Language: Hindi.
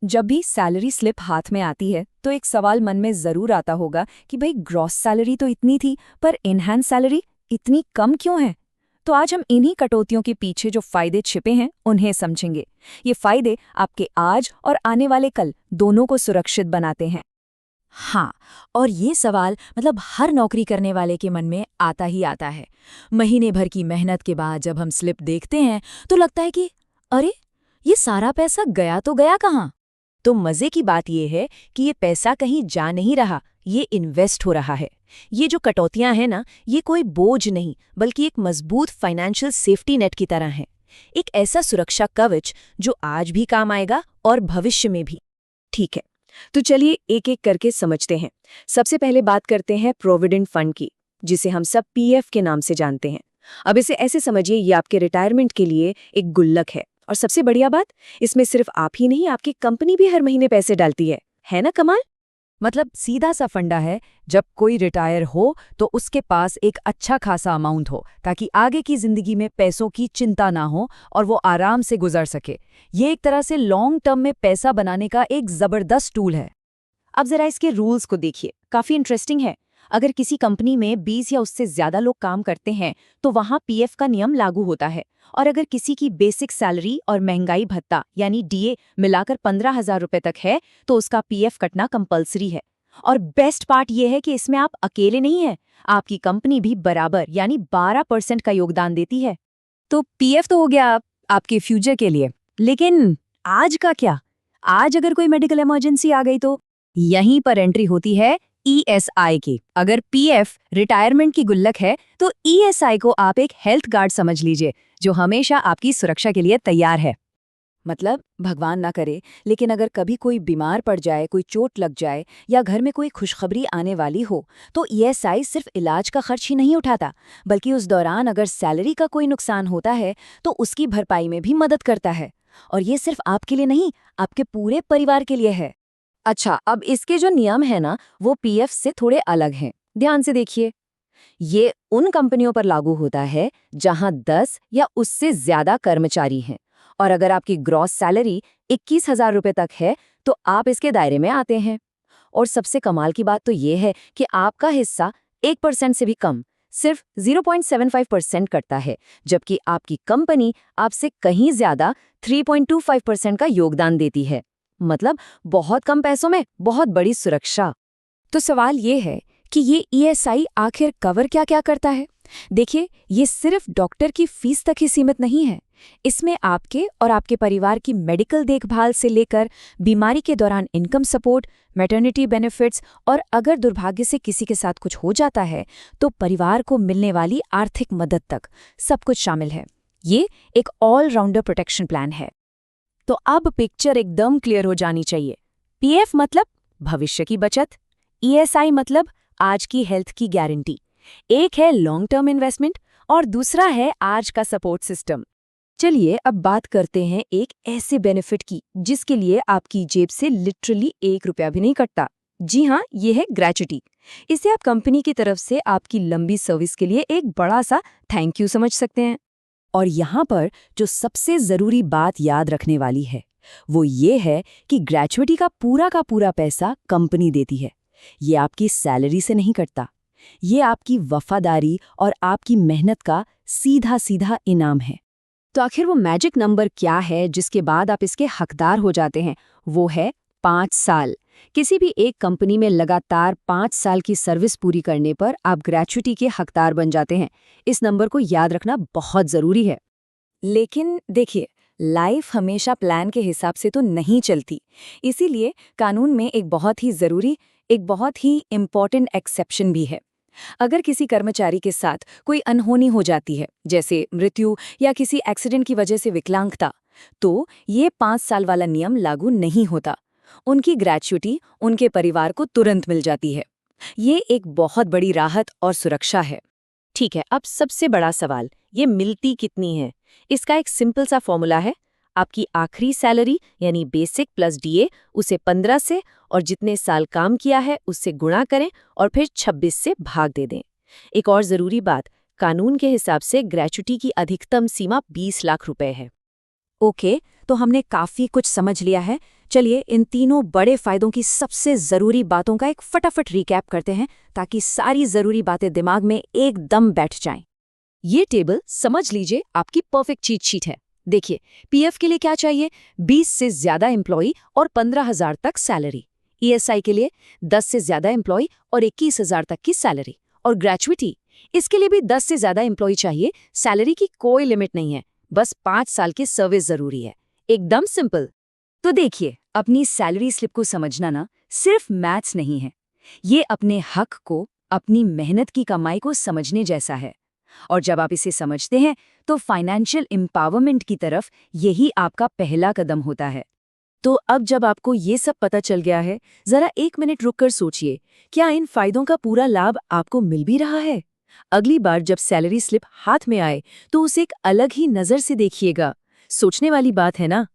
जब भी सैलरी स्लिप हाथ में आती है तो एक सवाल मन में जरूर आता होगा कि भाई ग्रॉस सैलरी तो इतनी थी पर इनहैंड सैलरी इतनी कम क्यों है। तो आज हम इन्हीं कटौतियों के पीछे जो फायदे छिपे हैं उन्हें समझेंगे। ये फायदे आपके आज और आने वाले कल दोनों को सुरक्षित बनाते हैं। हाँ, और ये सवाल हर नौकरी करने वाले के मन में आता ही आता है। महीने भर की मेहनत के बाद जब हम स्लिप देखते हैं तो लगता है कि अरे, ये सारा पैसा गया तो गया कहाँ? तो मजे की बात यह है कि ये पैसा कहीं जा नहीं रहा, ये इन्वेस्ट हो रहा है। ये जो कटौतियां हैं ना, ये कोई बोझ नहीं बल्कि एक मजबूत फाइनेंशियल सेफ्टी नेट की तरह है। एक ऐसा सुरक्षा कवच जो आज भी काम आएगा और भविष्य में भी। ठीक है, तो चलिए एक एक करके समझते हैं। सबसे पहले बात करते हैं प्रोविडेंट फंड की, जिसे हम सब पीएफ के नाम से जानते हैं। अब इसे ऐसे समझिए, ये आपके रिटायरमेंट के लिए एक गुल्लक है। और सबसे बढ़िया बात, इसमें सिर्फ आप ही नहीं, आपकी कंपनी भी हर महीने पैसे डालती है ना कमाल? सीधा सा फंडा है। जब कोई रिटायर हो तो उसके पास एक अच्छा खासा अमाउंट हो ताकि आगे की जिंदगी में पैसों की चिंता ना हो और वो आराम से गुजर सके। ये एक तरह से लॉन्ग टर्म में पैसा बनाने का एक जबरदस्त टूल है। अब जरा इसके रूल्स को देखिए, काफी इंटरेस्टिंग है। अगर किसी कंपनी में 20 या उससे ज्यादा लोग काम करते हैं तो वहां पीएफ का नियम लागू होता है। और अगर किसी की बेसिक सैलरी और महंगाई भत्ता यानी डीए मिलाकर 15,000 रुपए तक है तो उसका पीएफ कटना कंपलसरी है। और बेस्ट पार्ट ये है कि इसमें आप अकेले नहीं हैं, आपकी कंपनी भी बराबर यानी 12% का योगदान देती है। तो पीएफ तो हो गया आपके फ्यूचर के लिए, लेकिन आज का क्या? आज अगर कोई मेडिकल इमरजेंसी आ गई तो यहीं पर एंट्री होती है ईएसआई की। अगर पीएफ रिटायरमेंट की गुल्लक है तो ईएसआई को आप एक हेल्थ गार्ड समझ लीजिए, जो हमेशा आपकी सुरक्षा के लिए तैयार है। भगवान ना करे, लेकिन अगर कभी कोई बीमार पड़ जाए, कोई चोट लग जाए या घर में कोई खुशखबरी आने वाली हो तो ईएसआई सिर्फ इलाज का खर्च ही नहीं उठाता, बल्कि उस दौरान अगर सैलरी का कोई नुकसान होता है तो उसकी भरपाई में भी मदद करता है। और ये सिर्फ आपके लिए नहीं, आपके पूरे परिवार के लिए है। अच्छा, अब इसके जो नियम है ना, वो पीएफ से थोड़े अलग हैं। ध्यान से देखिए, ये उन कंपनियों पर लागू होता है जहां 10 या उससे ज्यादा कर्मचारी हैं। और अगर आपकी ग्रॉस सैलरी 21,000 रुपए तक है तो आप इसके दायरे में आते हैं। और सबसे कमाल की बात तो ये है कि आपका हिस्सा 1% से भी कम, सिर्फ 0.75% कटता है, जबकि आपकी कंपनी आपसे कहीं ज्यादा 3.25% का योगदान देती है। बहुत कम पैसों में बहुत बड़ी सुरक्षा। तो सवाल ये है कि ये ईएसआई आखिर कवर क्या क्या करता है? देखिए, ये सिर्फ डॉक्टर की फीस तक ही सीमित नहीं है। इसमें आपके और आपके परिवार की मेडिकल देखभाल से लेकर बीमारी के दौरान इनकम सपोर्ट, मैटरनिटी बेनिफिट्स और अगर दुर्भाग्य से किसी के साथ कुछ हो जाता है तो परिवार को मिलने वाली आर्थिक मदद तक सब कुछ शामिल है। ये एक ऑलराउंडर प्रोटेक्शन प्लान है। तो अब पिक्चर एकदम क्लियर हो जानी चाहिए। पीएफ मतलब भविष्य की बचत, ईएसआई मतलब आज की हेल्थ की गारंटी। एक है लॉन्ग टर्म इन्वेस्टमेंट और दूसरा है आज का सपोर्ट सिस्टम। चलिए अब बात करते हैं एक ऐसे बेनिफिट की जिसके लिए आपकी जेब से लिटरली 1 रुपया भी नहीं कटता। जी हाँ, ये है ग्रेच्युटी। इसे आप कंपनी की तरफ से आपकी लंबी सर्विस के लिए एक बड़ा सा थैंक यू समझ सकते हैं। और यहाँ पर जो सबसे जरूरी बात याद रखने वाली है वो ये है कि ग्रेच्युटी का पूरा पैसा कंपनी देती है। ये आपकी सैलरी से नहीं कटता, ये आपकी वफादारी और आपकी मेहनत का सीधा सीधा इनाम है। तो आखिर वो मैजिक नंबर क्या है जिसके बाद आप इसके हकदार हो जाते हैं? वो है 5 साल। किसी भी एक कंपनी में लगातार 5 साल की सर्विस पूरी करने पर आप ग्रेच्युटी के हकदार बन जाते हैं। इस नंबर को याद रखना बहुत जरूरी है। लेकिन देखिए, लाइफ हमेशा प्लान के हिसाब से तो नहीं चलती। इसीलिए कानून में एक बहुत ही इम्पॉर्टेंट एक्सेप्शन भी है। अगर किसी कर्मचारी के साथ कोई अनहोनी हो जाती है, जैसे मृत्यु या किसी एक्सीडेंट की वजह से विकलांगता, तो ये 5 साल वाला नियम लागू नहीं होता। उनकी ग्रेच्युटी उनके परिवार को तुरंत मिल जाती है। ये एक बहुत बड़ी राहत और सुरक्षा है। ठीक है, अब सबसे बड़ा सवाल, ये मिलती कितनी है? इसका एक सिंपल सा फॉर्मूला है। आपकी आखिरी सैलरी यानी बेसिक प्लस डीए, उसे 15 से और जितने साल काम किया है उससे गुणा करें और फिर 26 से भाग दे दें। एक और जरूरी बात, कानून के हिसाब से ग्रेच्युटी की अधिकतम सीमा 20 लाख रुपए है। ओके, तो हमने काफी कुछ समझ लिया है, चलिए इन तीनों बड़े फायदों की सबसे ज़रूरी बातों का एक फटाफट रिकैप करते हैं ताकि सारी ज़रूरी बातें दिमाग में एकदम बैठ जाएं। ये टेबल समझ लीजिए आपकी परफेक्ट चीट शीट है। देखिए, पीएफ के लिए क्या चाहिए? 20 से ज्यादा एम्प्लॉय और 15,000 तक सैलरी। ईएसआई के लिए 10 से ज्यादा एम्प्लॉय और 21,000 तक की सैलरी। और ग्रेचुइटी, इसके लिए भी 10 से ज्यादा एम्प्लॉय चाहिए। सैलरी की कोई लिमिट नहीं है, बस 5 साल की सर्विस जरूरी है। एकदम सिंपल। तो देखिए, अपनी सैलरी स्लिप को समझना ना सिर्फ मैथ्स नहीं है, ये अपने हक को, अपनी मेहनत की कमाई को समझने जैसा है। और जब आप इसे समझते हैं तो फाइनेंशियल एम्पावरमेंट की तरफ यही आपका पहला कदम होता है। तो अब जब आपको ये सब पता चल गया है, जरा 1 मिनट रुककर सोचिए, क्या इन फायदों का पूरा लाभ आपको मिल भी रहा है? अगली बार जब सैलरी स्लिप हाथ में आए तो उसे एक अलग ही नजर से देखिएगा। सोचने वाली बात है ना?